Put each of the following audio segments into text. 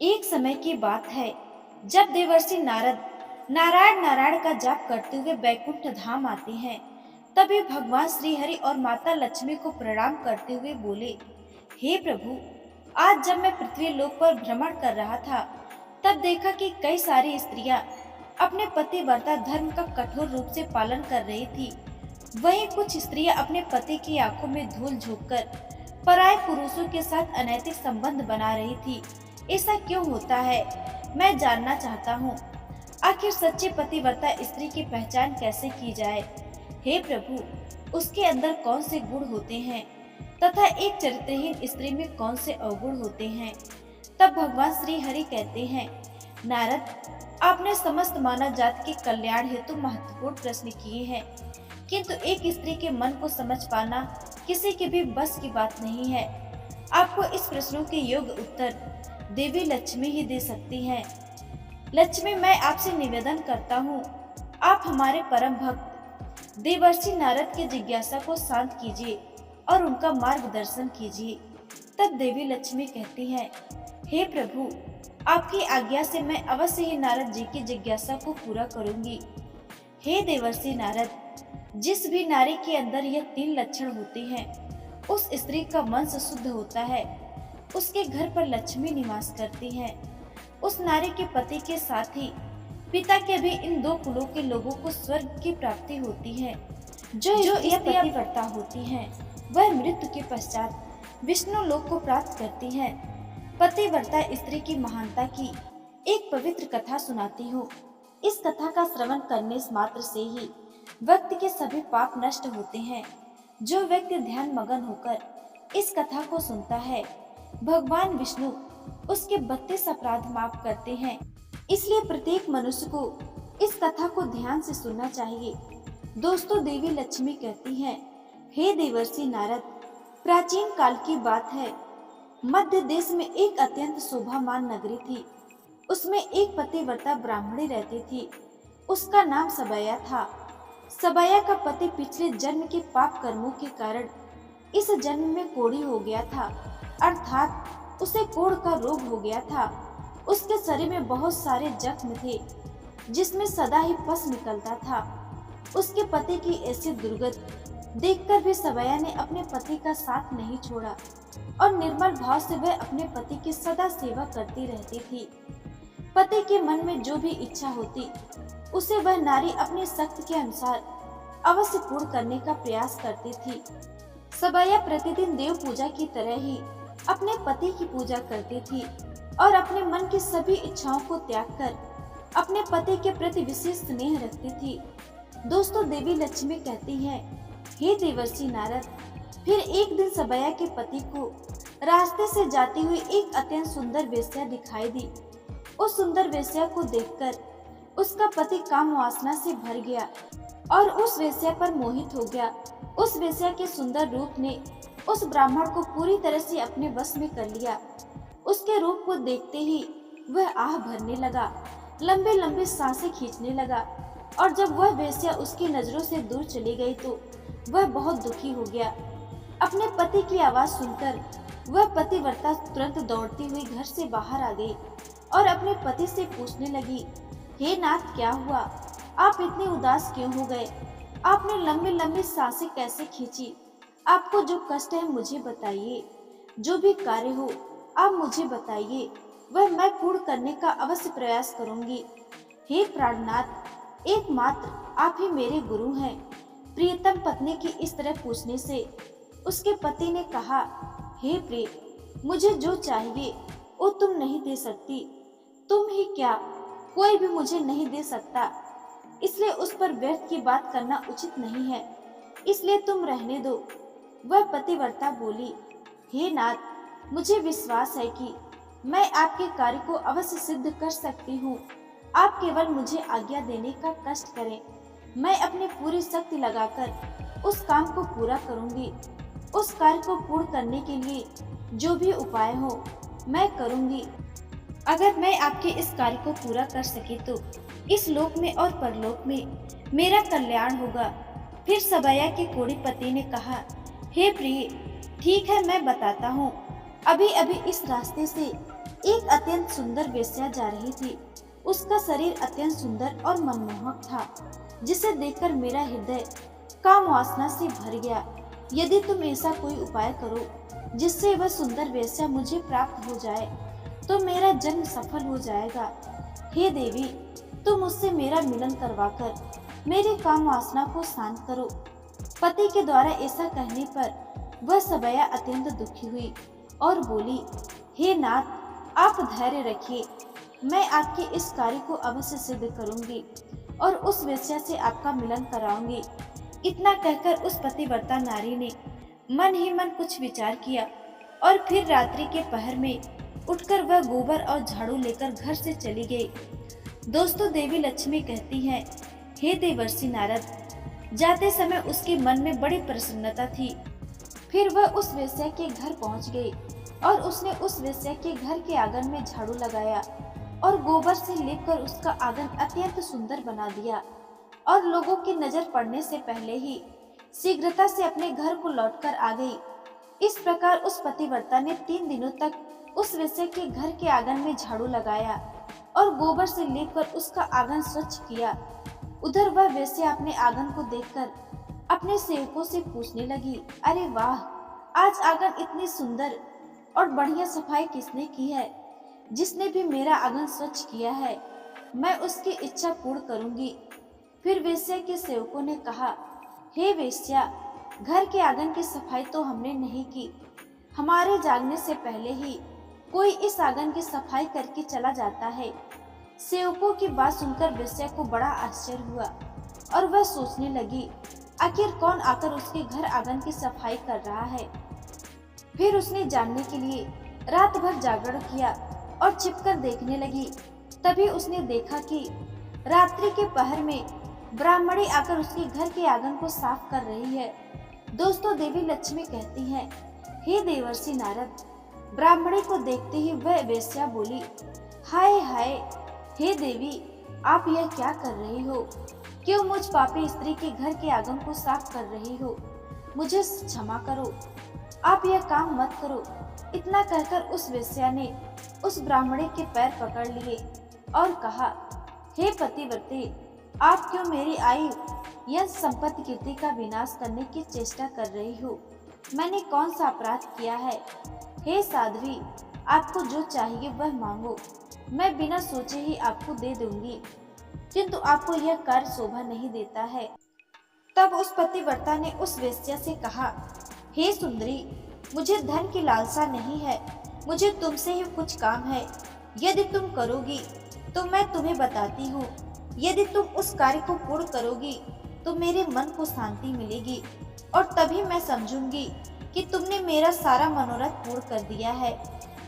एक समय की बात है जब देवर्षि नारद नारायण नारायण का जाप करते हुए बैकुंठ धाम आते हैं। तभी भगवान श्री हरि और माता लक्ष्मी को प्रणाम करते हुए बोले, हे प्रभु, आज जब मैं पृथ्वी लोक पर भ्रमण कर रहा था तब देखा कि कई सारी स्त्रियां अपने पतिव्रता धर्म का कठोर रूप से पालन कर रही थी। वहीं कुछ स्त्रियां अपने पति की आंखों में धूल झोंककर पराये पुरुषों के साथ अनैतिक संबंध बना रही थी। ऐसा क्यों होता है, मैं जानना चाहता हूँ। आखिर सच्चे पतिव्रता स्त्री की पहचान कैसे की जाए? हे प्रभु, उसके अंदर कौन से गुण होते हैं तथा एक चरित्रहीन स्त्री में कौन से अवगुण होते हैं? तब भगवान श्री हरि कहते हैं, नारद, आपने समस्त मानव जात के कल्याण हेतु महत्वपूर्ण प्रश्न किए हैं, किंतु एक स्त्री के मन को समझ पाना किसी के भी बस की बात नहीं है। आपको इस प्रश्नों के योग्य उत्तर देवी लक्ष्मी ही दे सकती हैं। लक्ष्मी, मैं आपसे निवेदन करता हूँ, आप हमारे परम भक्त देवर्षि नारद की जिज्ञासा को शांत कीजिए और उनका मार्गदर्शन कीजिए। तब देवी लक्ष्मी कहती हैं, हे प्रभु, आपकी आज्ञा से मैं अवश्य ही नारद जी की जिज्ञासा को पूरा करूंगी। हे देवर्षि नारद, जिस भी नारी के अंदर यह 3 लक्षण होते हैं, उस स्त्री का वंश शुद्ध होता है, उसके घर पर लक्ष्मी निवास करती है। उस नारी के पति के साथ ही पिता के भी इन 2 कुलों के लोगों को स्वर्ग की प्राप्ति होती है। जो यह पतिव्रता होती हैं, वह मृत्यु के पश्चात विष्णु लोक को प्राप्त करती हैं। पतिव्रता स्त्री की महानता की एक पवित्र कथा सुनाती हूँ। इस कथा का श्रवण करने मात्र से ही व्यक्ति के सभी पाप नष्ट होते हैं। जो व्यक्ति ध्यान मगन होकर इस कथा को सुनता है, भगवान विष्णु उसके 32 अपराध माफ करते हैं। इसलिए प्रत्येक मनुष्य को इस कथा को ध्यान से सुनना चाहिए। दोस्तों, देवी लक्ष्मी कहती हैं, हे देवर्षि नारद, प्राचीन काल की बात है। मध्य देश में एक अत्यंत शोभामान नगरी थी। उसमें एक पतिव्रता ब्राह्मणी रहती थी। उसका नाम सबैया था। सबैया का पति पिछले जन्म के पाप कर्मों के कारण इस जन्म में कोढ़ी हो गया था, अर्थात उसे कोढ़ का रोग हो गया था। उसके शरीर में बहुत सारे जख्म थे, जिसमें सदा ही पस निकलता था। उसके पति की ऐसी दुर्गति देखकर भी सबैया ने अपने पति का साथ नहीं छोड़ा और निर्मल भाव से वह अपने पति की सदा सेवा करती रहती थी। पति के मन में जो भी इच्छा होती, उसे वह नारी अपनी शक्ति के अनुसार अवश्य पूर्ण करने का प्रयास करती थी। सबैया प्रतिदिन देव पूजा की तरह ही अपने पति की पूजा करती थी और अपने मन की सभी इच्छाओं को त्याग कर अपने पति के प्रति विशेष स्नेह रखती थी। दोस्तों, देवी लक्ष्मी कहती हैं, हे देवर्षि नारद, फिर एक दिन सबैया के पति को रास्ते से जाती हुई एक अत्यंत सुंदर वेश्या दिखाई दी। उस सुंदर वेश्या को देखकर उसका पति काम वासना से भर गया और उस वेश्या पर मोहित हो गया। उस वेश्या के सुंदर रूप ने उस ब्राह्मण को पूरी तरह से अपने वश में कर लिया। उसके रूप को देखते ही वह आह भरने लगा, लंबे लंबे सांसें खींचने लगा और जब वह वेश्या उसकी नजरों से दूर चली गई तो वह बहुत दुखी हो गया। अपने पति की आवाज सुनकर वह पतिव्रता तुरंत दौड़ती हुई घर से बाहर आ गई और अपने पति से पूछने लगी, हे नाथ, क्या हुआ? आप इतने उदास क्यों हो गए? आपने लंबी लंबी सांसें कैसे खींची? आपको जो कष्ट है मुझे बताइए। जो भी कार्य हो आप मुझे बताइए, वह मैं पूर्ण करने का अवश्य प्रयास करूंगी। हे प्राणनाथ, एकमात्र आप ही मेरे गुरु हैं। प्रियतम पत्नी की इस तरह पूछने से उसके पति ने कहा, हे प्रिय, मुझे जो चाहिए वो तुम नहीं दे सकती। तुम ही क्या, कोई भी मुझे नहीं दे सकता, इसलिए उस पर व्यर्थ की बात करना उचित नहीं है, इसलिए तुम रहने दो। वह पतिव्रता बोली, हे नाथ, मुझे विश्वास है कि मैं आपके कार्य को अवश्य सिद्ध कर सकती हूँ। आप केवल मुझे आज्ञा देने का कष्ट करें। मैं अपनी पूरी शक्ति लगाकर उस काम को पूरा करूँगी। उस कार्य को पूर्ण करने के लिए जो भी उपाय हो मैं करूँगी। अगर मैं आपके इस कार्य को पूरा कर सके तो इस लोक में और परलोक में मेरा कल्याण होगा। फिर सबैया के कोढ़ी पति ने कहा, हे प्रिय, ठीक है, मैं बताता हूँ। अभी अभी इस रास्ते से एक अत्यंत सुंदर वेश्या जा रही थी। उसका शरीर अत्यंत सुंदर और मनमोहक था, जिसे देखकर मेरा हृदय काम वासना से भर गया। यदि तुम ऐसा कोई उपाय करो जिससे वह सुंदर वेश्या मुझे प्राप्त हो जाए, तो मेरा जन्म सफल हो जाएगा। हे देवी, तुम मुझसे मेरा मिलन करवाकर मेरी काम वासना को शांत करो। पति के द्वारा ऐसा कहने पर वह सबया अत्यंत दुखी हुई और बोली, हे नाथ, आप धैर्य रखिए, मैं आपके इस कार्य को अवश्य सिद्ध करूंगी और उस वेश्या से आपका मिलन कराऊंगी। इतना कहकर उस पतिव्रता नारी ने मन ही मन कुछ विचार किया और फिर रात्रि के पहर में उठकर वह गोबर और झाड़ू लेकर घर से चली गई। दोस्तों, देवी लक्ष्मी कहती हैं, हे देवर्षि नारद, जाते समय उसके मन में बड़ी प्रसन्नता थी। फिर वह उस वेश्या के घर पहुंच गई और उसने उस वेश्या के घर के आंगन में झाड़ू लगाया और गोबर से लेपकर उसका आंगन अत्यंत सुंदर बना दिया और लोगों की नजर पड़ने से पहले ही शीघ्रता से अपने घर को लौटकर आ गई। इस प्रकार उस पतिव्रता ने 3 दिनों तक उस वेश्या के घर के आंगन में झाड़ू लगाया और गोबर से लेपकर उसका आंगन स्वच्छ किया। उधर वह वेश्या अपने आंगन को देखकर अपने सेवकों से पूछने लगी, अरे वाह, आज आंगन इतनी सुंदर और बढ़िया सफाई किसने की है? जिसने भी मेरा आंगन स्वच्छ किया है, मैं उसकी इच्छा पूर्ण करूंगी। फिर वेश्या के सेवकों ने कहा, हे वेश्या, घर के आंगन की सफाई तो हमने नहीं की। हमारे जागने से पहले ही कोई इस आंगन की सफाई करके चला जाता है। सेवकों की बात सुनकर वेश्या को बड़ा आश्चर्य हुआ और वह सोचने लगी, आखिर कौन आकर उसके घर आंगन की सफाई कर रहा है। फिर उसने जानने के लिए रात भर जागरण किया और छिपकर देखने लगी। तभी उसने देखा कि रात्रि के पहर में ब्राह्मणी आकर उसके घर के आंगन को साफ कर रही है। दोस्तों, देवी लक्ष्मी कहती हैं, हे देवर्षि नारद, ब्राह्मणी को देखते ही वह वेश्या बोली, हाय हाय, हे देवी, आप यह क्या कर रही हो? क्यों मुझ पापी स्त्री के घर के आंगन को साफ कर रही हो? मुझे क्षमा करो, आप यह काम मत करो। इतना कहकर उस वेश्या ने उस ब्राह्मणी के पैर पकड़ लिए और कहा, हे पतिव्रते, आप क्यों मेरी आयु यश संपत्ति कीर्ति का विनाश करने की चेष्टा कर रही हो? मैंने कौन सा अपराध किया है? हे साध्वी, आपको जो चाहिए वह मांगो, मैं बिना सोचे ही आपको दे दूंगी, किंतु आपको यह कार्य शोभा नहीं देता है। तब उस पतिव्रता ने उस वेश्या से कहा, हे सुंदरी, मुझे धन की लालसा नहीं है, मुझे तुमसे ही कुछ काम है। यदि तुम करोगी तो मैं तुम्हें बताती हूँ। यदि तुम उस कार्य को पूर्ण करोगी तो मेरे मन को शांति मिलेगी और तभी मैं समझूंगी कि तुमने मेरा सारा मनोरथ पूर्ण कर दिया है।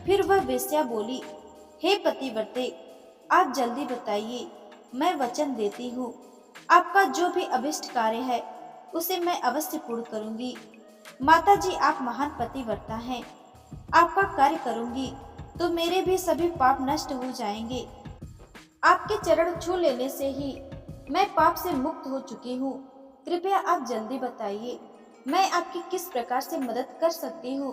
फिर वह वेश्या बोली, हे पतिव्रते, आप जल्दी बताइए, मैं वचन देती हूँ, आपका जो भी अभिष्ट कार्य है उसे मैं अवश्य पूर्ण करूंगी। माता जी, आप महान पतिव्रता हैं, आपका कार्य करूंगी तो मेरे भी सभी पाप नष्ट हो जाएंगे। आपके चरण छू लेने से ही मैं पाप से मुक्त हो चुकी हूँ। कृपया आप जल्दी बताइए, मैं आपकी किस प्रकार से मदद कर सकती हूँ।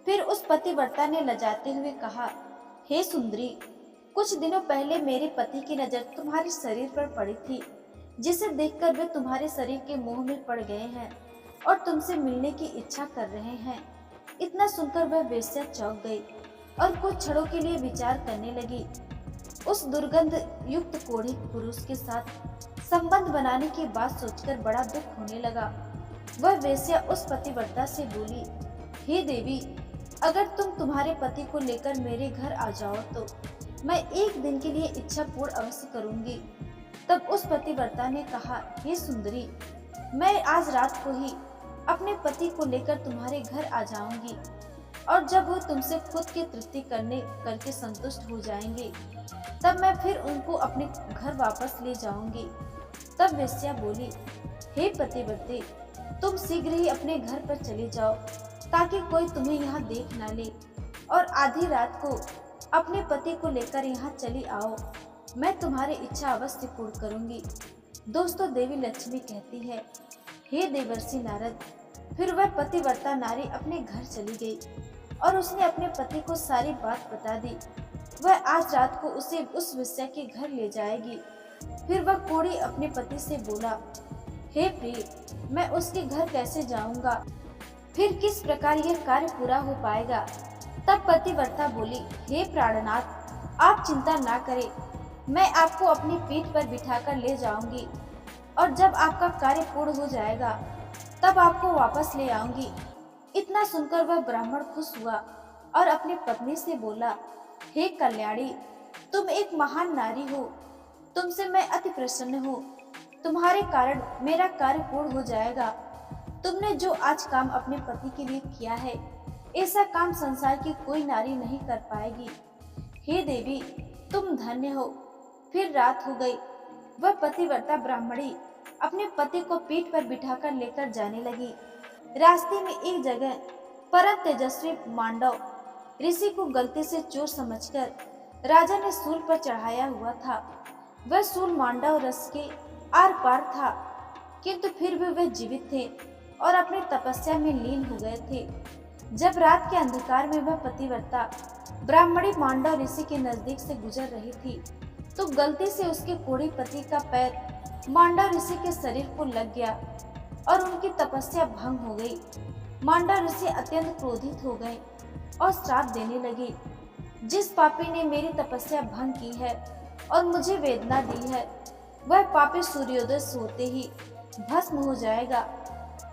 फिर उस पतिव्रता ने लजाते हुए कहा, हे सुंदरी, कुछ दिनों पहले मेरे पति की नजर तुम्हारे शरीर पर पड़ी थी, जिसे देखकर वे तुम्हारे शरीर के मोह में पड़ गए हैं और तुमसे मिलने की इच्छा कर रहे हैं। इतना सुनकर वह वेश्या चौंक गई और कुछ क्षणों के लिए विचार करने लगी। उस दुर्गंध युक्त कोढ़े पुरुष के साथ संबंध बनाने की बात सोचकर बड़ा दुख होने लगा। वह वेश्या उस पतिव्रता से बोली, हे देवी, अगर तुम तुम्हारे पति को लेकर मेरे घर आ जाओ तो मैं एक दिन के लिए इच्छा पूर्ण अवश्य करूंगी। तब उस पतिव्रता ने कहा, हे सुंदरी, मैं आज रात को ही अपने पति को लेकर तुम्हारे घर आ जाऊंगी और जब वो तुमसे खुद की तृप्ति करके संतुष्ट हो जाएंगे तब मैं फिर उनको अपने घर वापस ले जाऊंगी। तब वेश्या बोली, हे पतिव्रते, तुम शीघ्र ही अपने घर पर चले जाओ ताकि कोई तुम्हें यहाँ देख ना ले और आधी रात को अपने पति को लेकर यहाँ चली आओ। मैं तुम्हारी इच्छा अवश्य पूर्ण करूंगी। दोस्तों, देवी लक्ष्मी कहती है, हे देवर्षि नारद, फिर वह पतिव्रता नारी अपने घर चली गई। और उसने अपने पति को सारी बात बता दी। वह आज रात को उसे उस वेश्या के घर ले जाएगी। फिर वह कोढ़ी अपने पति से बोला, हे प्रिय, मैं उसके घर कैसे जाऊंगा? फिर किस प्रकार यह कार्य पूरा हो पाएगा? तब पतिव्रता बोली, हे प्राणनाथ, आप चिंता ना करें, मैं आपको अपनी पीठ पर बिठाकर ले जाऊंगी और जब आपका कार्य पूर्ण हो जाएगा तब आपको वापस ले आऊंगी। इतना सुनकर वह ब्राह्मण खुश हुआ और अपनी पत्नी से बोला, हे कल्याणी, तुम एक महान नारी हो, तुमसे मैं अति प्रसन्न हूँ। तुम्हारे कारण मेरा कार्य पूर्ण हो जाएगा। तुमने जो आज काम अपने पति के लिए किया है, ऐसा काम संसार की कोई नारी नहीं कर पाएगी। हे देवी, तुम धन्य हो। फिर रात हो गई। वह पतिव्रता ब्राह्मणी अपने पति को पीठ पर बिठाकर लेकर जाने लगी। रास्ते में एक जगह परम तेजस्वी मांडव ऋषि को गलती से चोर समझकर राजा ने सूल पर चढ़ाया हुआ था। वह सूल मांडव रस के आर पार था, किंतु फिर भी वे जीवित थे और अपनी तपस्या में लीन हो गए थे। जब रात के अंधकार में वह पतिव्रता ब्राह्मणी मांडव ऋषि के नजदीक से गुजर रही थी तो गलती से उसके कोढ़ी पति का पैर मांडव ऋषि के शरीर को लग गया और उनकी तपस्या भंग हो गई। मांडव ऋषि अत्यंत क्रोधित हो गए और श्राप देने लगे, जिस पापी ने मेरी तपस्या भंग की है और मुझे वेदना दी है, वह पापी सूर्योदय होते ही भस्म हो जाएगा।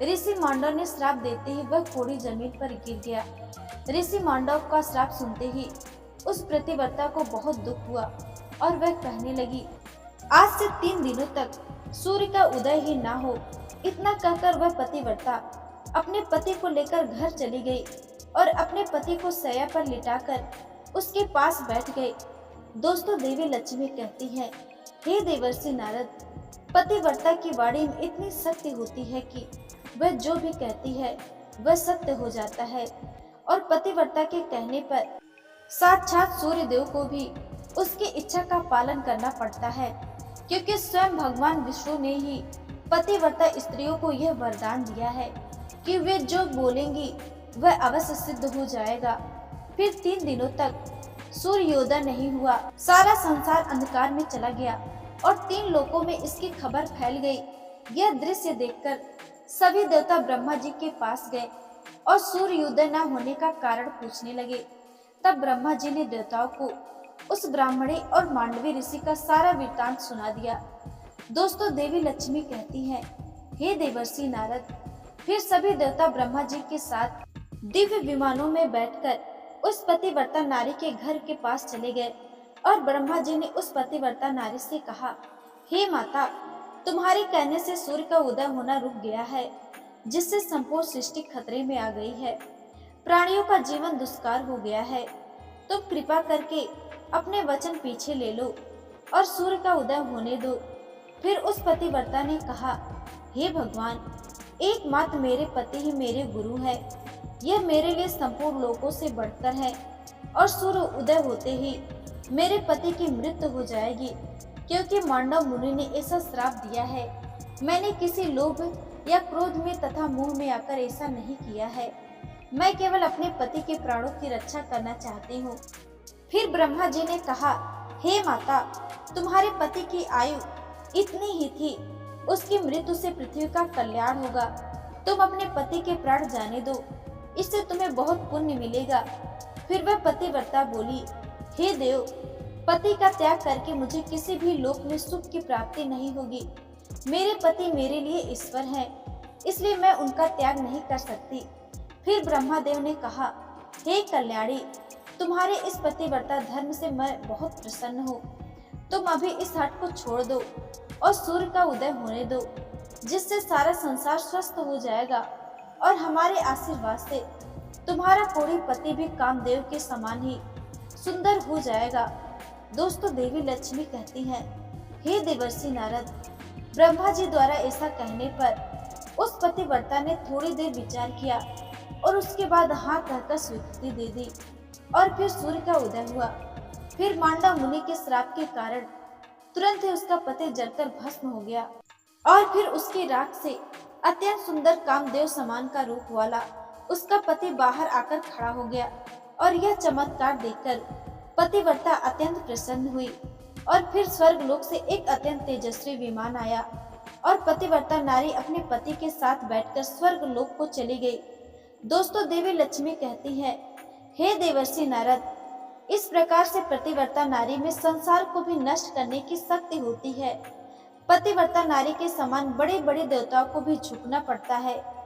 ऋषि मांडव ने श्राप देते ही वह कोढ़ी जमीन पर गिर गया। ऋषि मांडव का श्राप सुनते ही उस प्रतिव्रता को बहुत दुख हुआ और वह कहने लगी, आज से 3 दिनों तक सूर्य का उदय ही ना हो। इतना कहकर वह पतिव्रता अपने पति को लेकर घर चली गई और अपने पति को शैया पर लिटाकर उसके पास बैठ गई। दोस्तों, देवी लक्ष्मी कहती है, हे देवर्षि नारद, पतिव्रता की वाणी में इतनी शक्ति होती है कि वह जो भी कहती है वह सत्य हो जाता है और पतिव्रता के कहने पर साक्षात सूर्य देव को भी उसकी इच्छा का पालन करना पड़ता है, क्योंकि स्वयं भगवान विष्णु ने ही पतिव्रता स्त्रियों को यह वरदान दिया है कि वे जो बोलेंगी वह अवश्य सिद्ध हो जाएगा। फिर 3 दिनों तक सूर्योदय नहीं हुआ। सारा संसार अंधकार में चला गया और 3 लोकों में इसकी खबर फैल गई। यह दृश्य देखकर सभी देवता ब्रह्मा जी के पास गए और सूर्योदय न होने का कारण पूछने लगे। तब ब्रह्मा जी ने देवताओं को उस ब्राह्मणी और मांडवी ऋषि का सारा वृत्तांत सुना दिया। दोस्तों, देवी लक्ष्मी कहती हैं, हे देवर्षि नारद, फिर सभी देवता ब्रह्मा जी के साथ दिव्य विमानों में बैठकर उस पतिव्रता नारी के घर के पास चले गए और ब्रह्मा जी ने उस पतिव्रता नारी से कहा, हे माता, तुम्हारे कहने से सूर्य का उदय होना रुक गया है, जिससे संपूर्ण सृष्टि खतरे में आ गई है। प्राणियों का जीवन दुष्कार हो गया है। तुम कृपा करके अपने वचन पीछे ले लो और सूर्य का उदय होने दो। फिर उस पतिव्रता ने कहा, हे भगवान, एकमात्र मेरे पति ही मेरे गुरु है। यह मेरे लिए संपूर्ण लोकों से बढ़कर है और सूर्य उदय होते ही मेरे पति की मृत्यु हो जाएगी, क्योंकि मांडव मुनि ने ऐसा श्राप दिया है। मैंने किसी लोभ या क्रोध में तथा मोह में आकर ऐसा नहीं किया है। मैं केवल अपने पति के प्राणों की रक्षा करना चाहती हूँ। फिर ब्रह्मा जी ने कहा, हे माता, तुम्हारे पति की आयु इतनी ही थी, उसकी मृत्यु से पृथ्वी का कल्याण होगा। तुम अपने पति के प्राण जाने दो, इससे तुम्हें बहुत पुण्य मिलेगा। फिर वह पतिव्रता बोली, हे देव, पति का त्याग करके मुझे किसी भी लोक में सुख की प्राप्ति नहीं होगी। मेरे पति मेरे लिए ईश्वर हैं, इसलिए मैं उनका त्याग नहीं कर सकती। फिर ब्रह्मादेव ने कहा, हे कल्याणी, तुम्हारे इस पतिव्रता धर्म से मैं बहुत प्रसन्न हूँ। तुम अभी इस हट को छोड़ दो और सूर्य का उदय होने दो, जिससे सारा संसार स्वस्थ हो जाएगा और हमारे आशीर्वाद से तुम्हारा कोढ़ी पति भी कामदेव के समान ही सुंदर हो जाएगा। दोस्तों, देवी लक्ष्मी कहती हैं, हे देवर्षि नारद, ब्रह्मा जी द्वारा ऐसा कहने पर उस पतिव्रता ने थोड़ी देर विचार किया और उसके बाद हाँ कहकर स्वीकृति दे दी और फिर सूर्य का उदय हुआ। फिर मांडव मुनि के श्राप के कारण तुरंत ही उसका पति जलकर भस्म हो गया और फिर उसकी राख से अत्यंत सुंदर कामदेव समान का रूप वाला उसका पति बाहर आकर खड़ा हो गया और यह चमत्कार देखकर पतिव्रता अत्यंत प्रसन्न हुई। और फिर स्वर्गलोक से एक अत्यंत तेजस्वी विमान आया और पतिव्रता नारी अपने पति के साथ बैठकर स्वर्गलोक को चली गई। दोस्तों, देवी लक्ष्मी कहती है, हे देवर्षि नारद, इस प्रकार से पतिव्रता नारी में संसार को भी नष्ट करने की शक्ति होती है। पतिव्रता नारी के समान बड़े बड़े देवताओं को भी झुकना पड़ता है।